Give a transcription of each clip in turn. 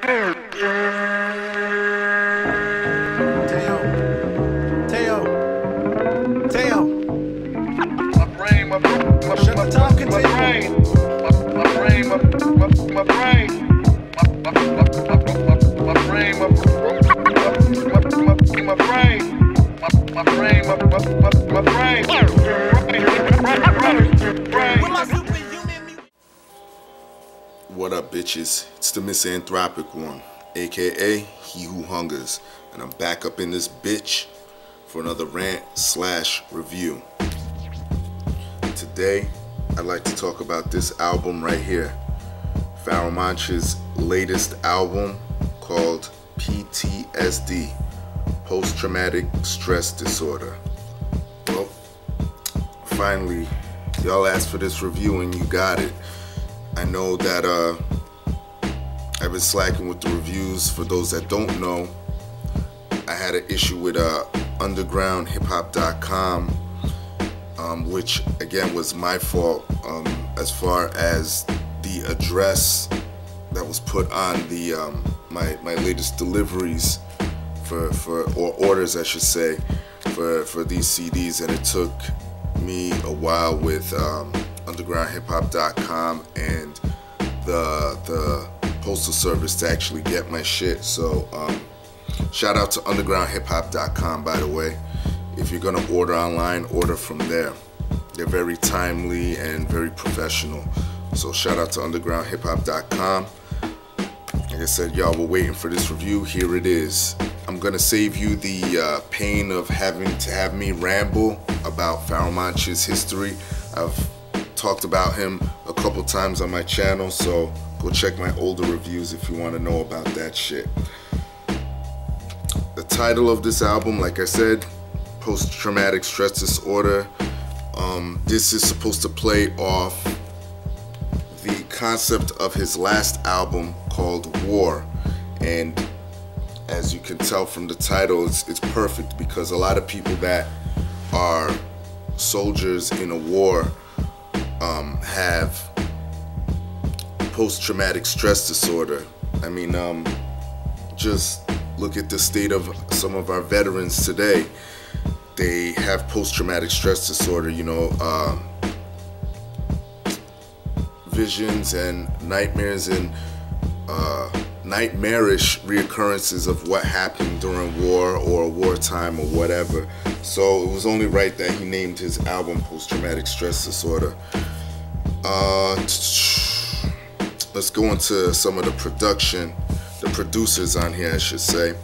Shut the talking to What up, bitches? It's the misanthropic one, aka He Who Hungers, and I'm back up in this bitch for another rant/review. Today, I'd like to talk about this album right here, Pharoahe Monch's latest album called PTSD, Post-Traumatic Stress Disorder. Well, finally, y'all asked for this review and you got it. I know that I've been slacking with the reviews. For those that don't know, I had an issue with undergroundhiphop.com, which again was my fault as far as the address that was put on the my latest deliveries or orders, I should say, for these CDs, and it took me a while with undergroundhiphop.com and the postal service to actually get my shit. So shout out to undergroundhiphop.com, by the way. If you're gonna order online, order from there. They're very timely and very professional. So shout out to undergroundhiphop.com. Like I said, y'all were waiting for this review. Here it is. I'm gonna save you the pain of having to have me ramble about Pharoahe Monch's history. I've talked about him a couple times on my channel, so go check my older reviews if you want to know about that shit. The title of this album, like I said, Post-Traumatic Stress Disorder. This is supposed to play off the concept of his last album called War, and as you can tell from the title, it's perfect, because a lot of people that are soldiers in a war have post-traumatic stress disorder. I mean, just look at the state of some of our veterans today. They have post-traumatic stress disorder, you know, visions and nightmares and nightmarish reoccurrences of what happened during war or wartime or whatever. So it was only right that he named his album Post-Traumatic Stress Disorder. Let's go into some of the producers on here, I should say.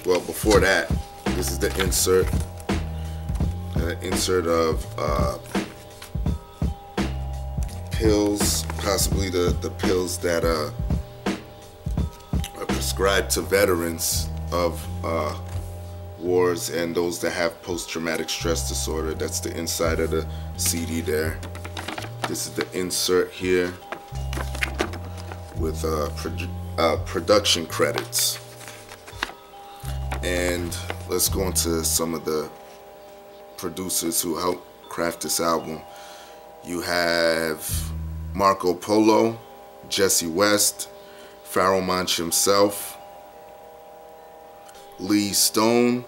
Well, before that, this is the insert. An insert of pills, possibly the pills that are prescribed to veterans of wars and those that have post-traumatic stress disorder. That's the inside of the CD there. This is the insert here with production credits. And let's go into some of the producers who helped craft this album. You have Marco Polo, Jesse West, Pharoahe Monch himself, Lee Stone.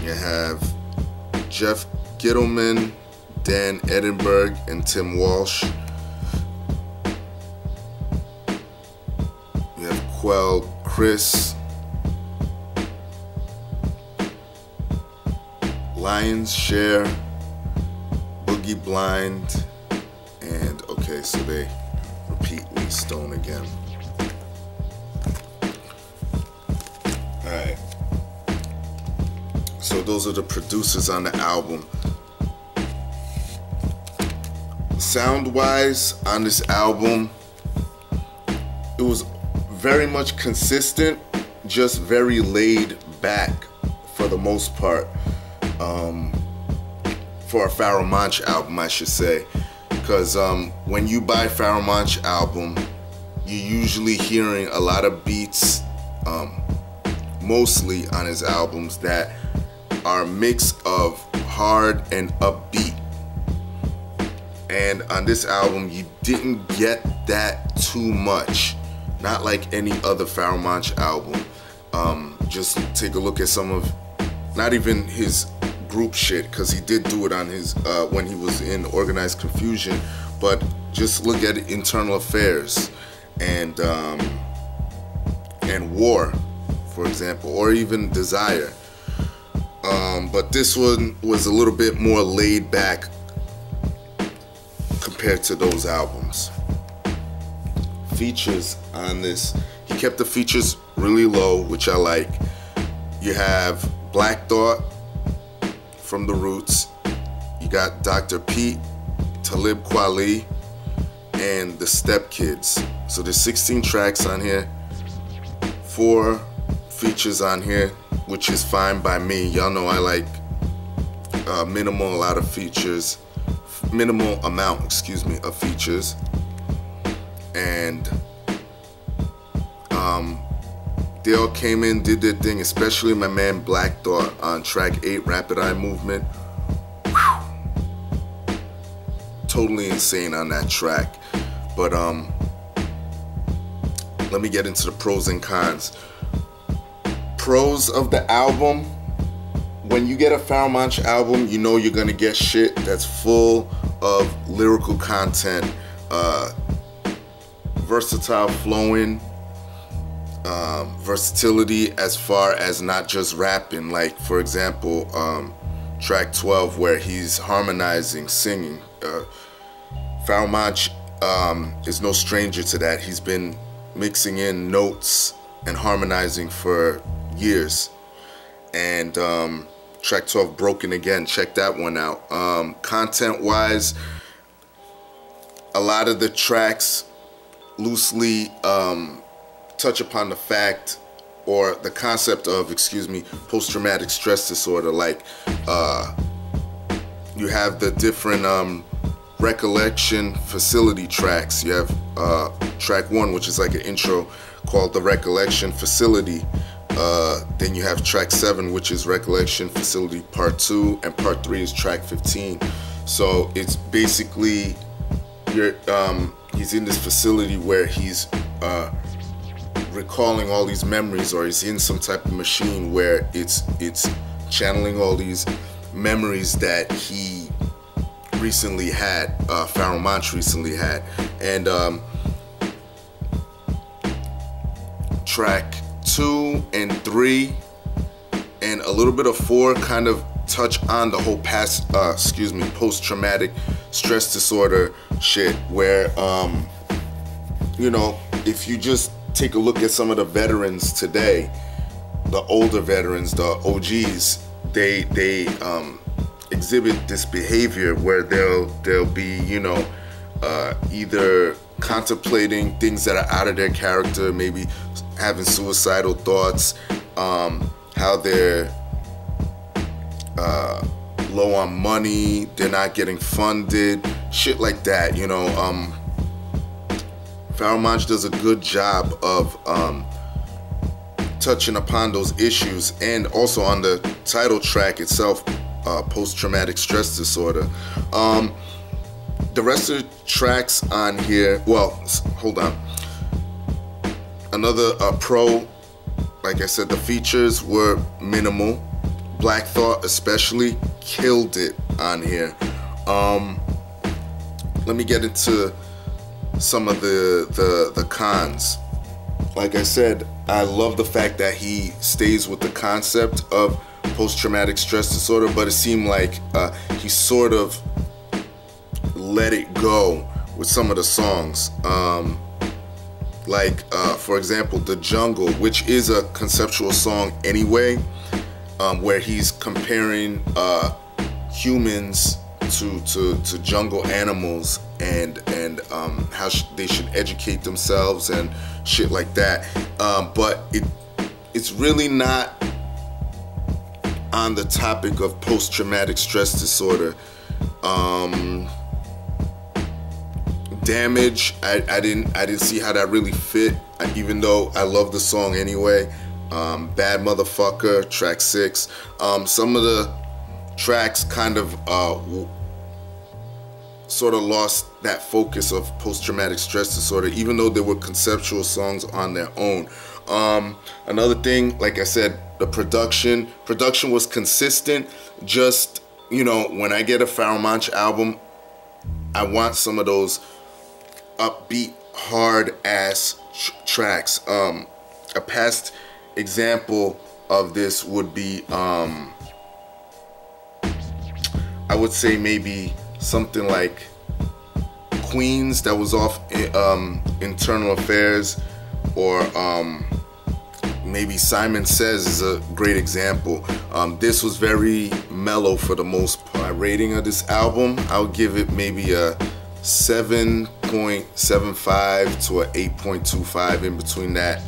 You have Jeff Gittleman, Dan Edinburgh, and Tim Walsh. You have Quell Chris, Lions Share, Boogie Blind, and okay, so they repeat Lee Stone again. Alright. So those are the producers on the album. Sound-wise, on this album, it was very much consistent, just very laid back for the most part. For a Pharoahe Monch album, I should say, because when you buy Pharoahe Monch album, you're usually hearing a lot of beats, mostly on his albums, that are a mix of hard and upbeat. And on this album, you didn't get that too much. Not like any other Pharoahe Monch album. Just take a look at some of, not even his group shit, because he did do it on his, when he was in Organized Confusion, but just look at Internal Affairs and War, for example, or even Desire. But this one was a little bit more laid back compared to those albums. Features on this, he kept the features really low, which I like. You have Black Thought from The Roots, you got Dr. Pete, Talib Kweli, and the Step Kids. So there's 16 tracks on here, 4 features on here, which is fine by me. Y'all know I like minimal amount of features. And they all came in, did their thing, especially my man Black Thought on track 8, Rapid Eye Movement. Whew. Totally insane on that track. But let me get into the pros and cons. Pros of the album: when you get a Pharoahe Monch album, you know you're gonna get shit that's full of lyrical content, versatile flowing, versatility as far as not just rapping. Like, for example, track 12, where he's harmonizing, singing. Pharoahe Monch is no stranger to that. He's been mixing in notes and harmonizing for years. And track 12, Broken Again, check that one out. Content wise, a lot of the tracks loosely touch upon the fact or the concept of, post-traumatic stress disorder. Like, you have the different recollection facility tracks. You have track 1, which is like an intro called the Recollection Facility. Then you have track 7, which is Recollection Facility Part 2, and Part 3 is track 15. So it's basically he's in this facility where he's recalling all these memories, or he's in some type of machine where it's channeling all these memories that he recently had, Pharoahe Monch recently had. And track 2 and 3 and a little bit of 4 kind of touch on the whole post-traumatic stress disorder shit, where you know, if you just take a look at some of the veterans today, the older veterans, the OGs, they exhibit this behavior where they'll be, you know, either contemplating things that are out of their character, maybe having suicidal thoughts, how they're low on money, they're not getting funded, shit like that, you know. Pharoahe Monch does a good job of touching upon those issues, and also on the title track itself, post-traumatic stress disorder. The rest of the tracks on here, well, hold on. Another pro, like I said, the features were minimal. Black Thought especially killed it on here. Let me get into some of the cons. Like I said, I love the fact that he stays with the concept of post-traumatic stress disorder, but it seemed like he sort of let it go with some of the songs. Like, for example, The Jungle, which is a conceptual song anyway, where he's comparing humans to jungle animals, and how they should educate themselves and shit like that. But it's really not on the topic of post-traumatic stress disorder. Damage, I didn't see how that really fit, even though I love the song anyway. Bad Motherfucker, track 6. Some of the tracks kind of sort of lost that focus of post-traumatic stress disorder, even though there were conceptual songs on their own. Another thing, like I said, the production was consistent. Just, you know, when I get a Pharoahe Monch album, I want some of those upbeat, hard ass tracks. A past example of this would be, I would say maybe something like Queens, that was off Internal Affairs, or maybe Simon Says is a great example. This was very mellow for the most part. My rating of this album, I'll give it maybe a 7.75 to a 8.25, in between that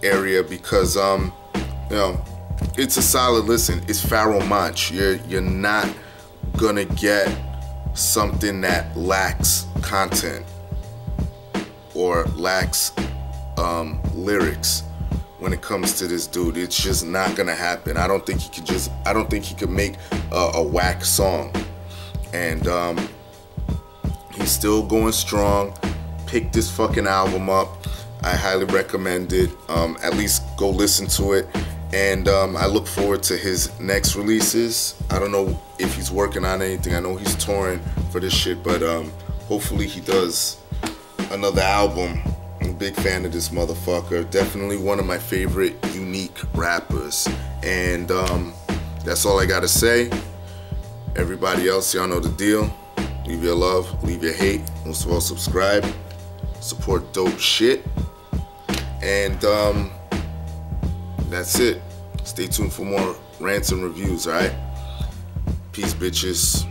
area, because you know, it's a solid listen. It's Pharoahe Monch. You're not gonna get something that lacks content or lacks lyrics when it comes to this dude. It's just not gonna happen. I don't think he could make a whack song. And he's still going strong. Pick this fucking album up. I highly recommend it. At least go listen to it. And I look forward to his next releases. I don't know if he's working on anything. I know he's touring for this shit, but hopefully he does another album. I'm a big fan of this motherfucker. Definitely one of my favorite unique rappers. And that's all I gotta say. Everybody else, y'all know the deal. Leave your love, leave your hate. Most of all, subscribe. Support dope shit. And that's it. Stay tuned for more rants and reviews, alright? Peace, bitches.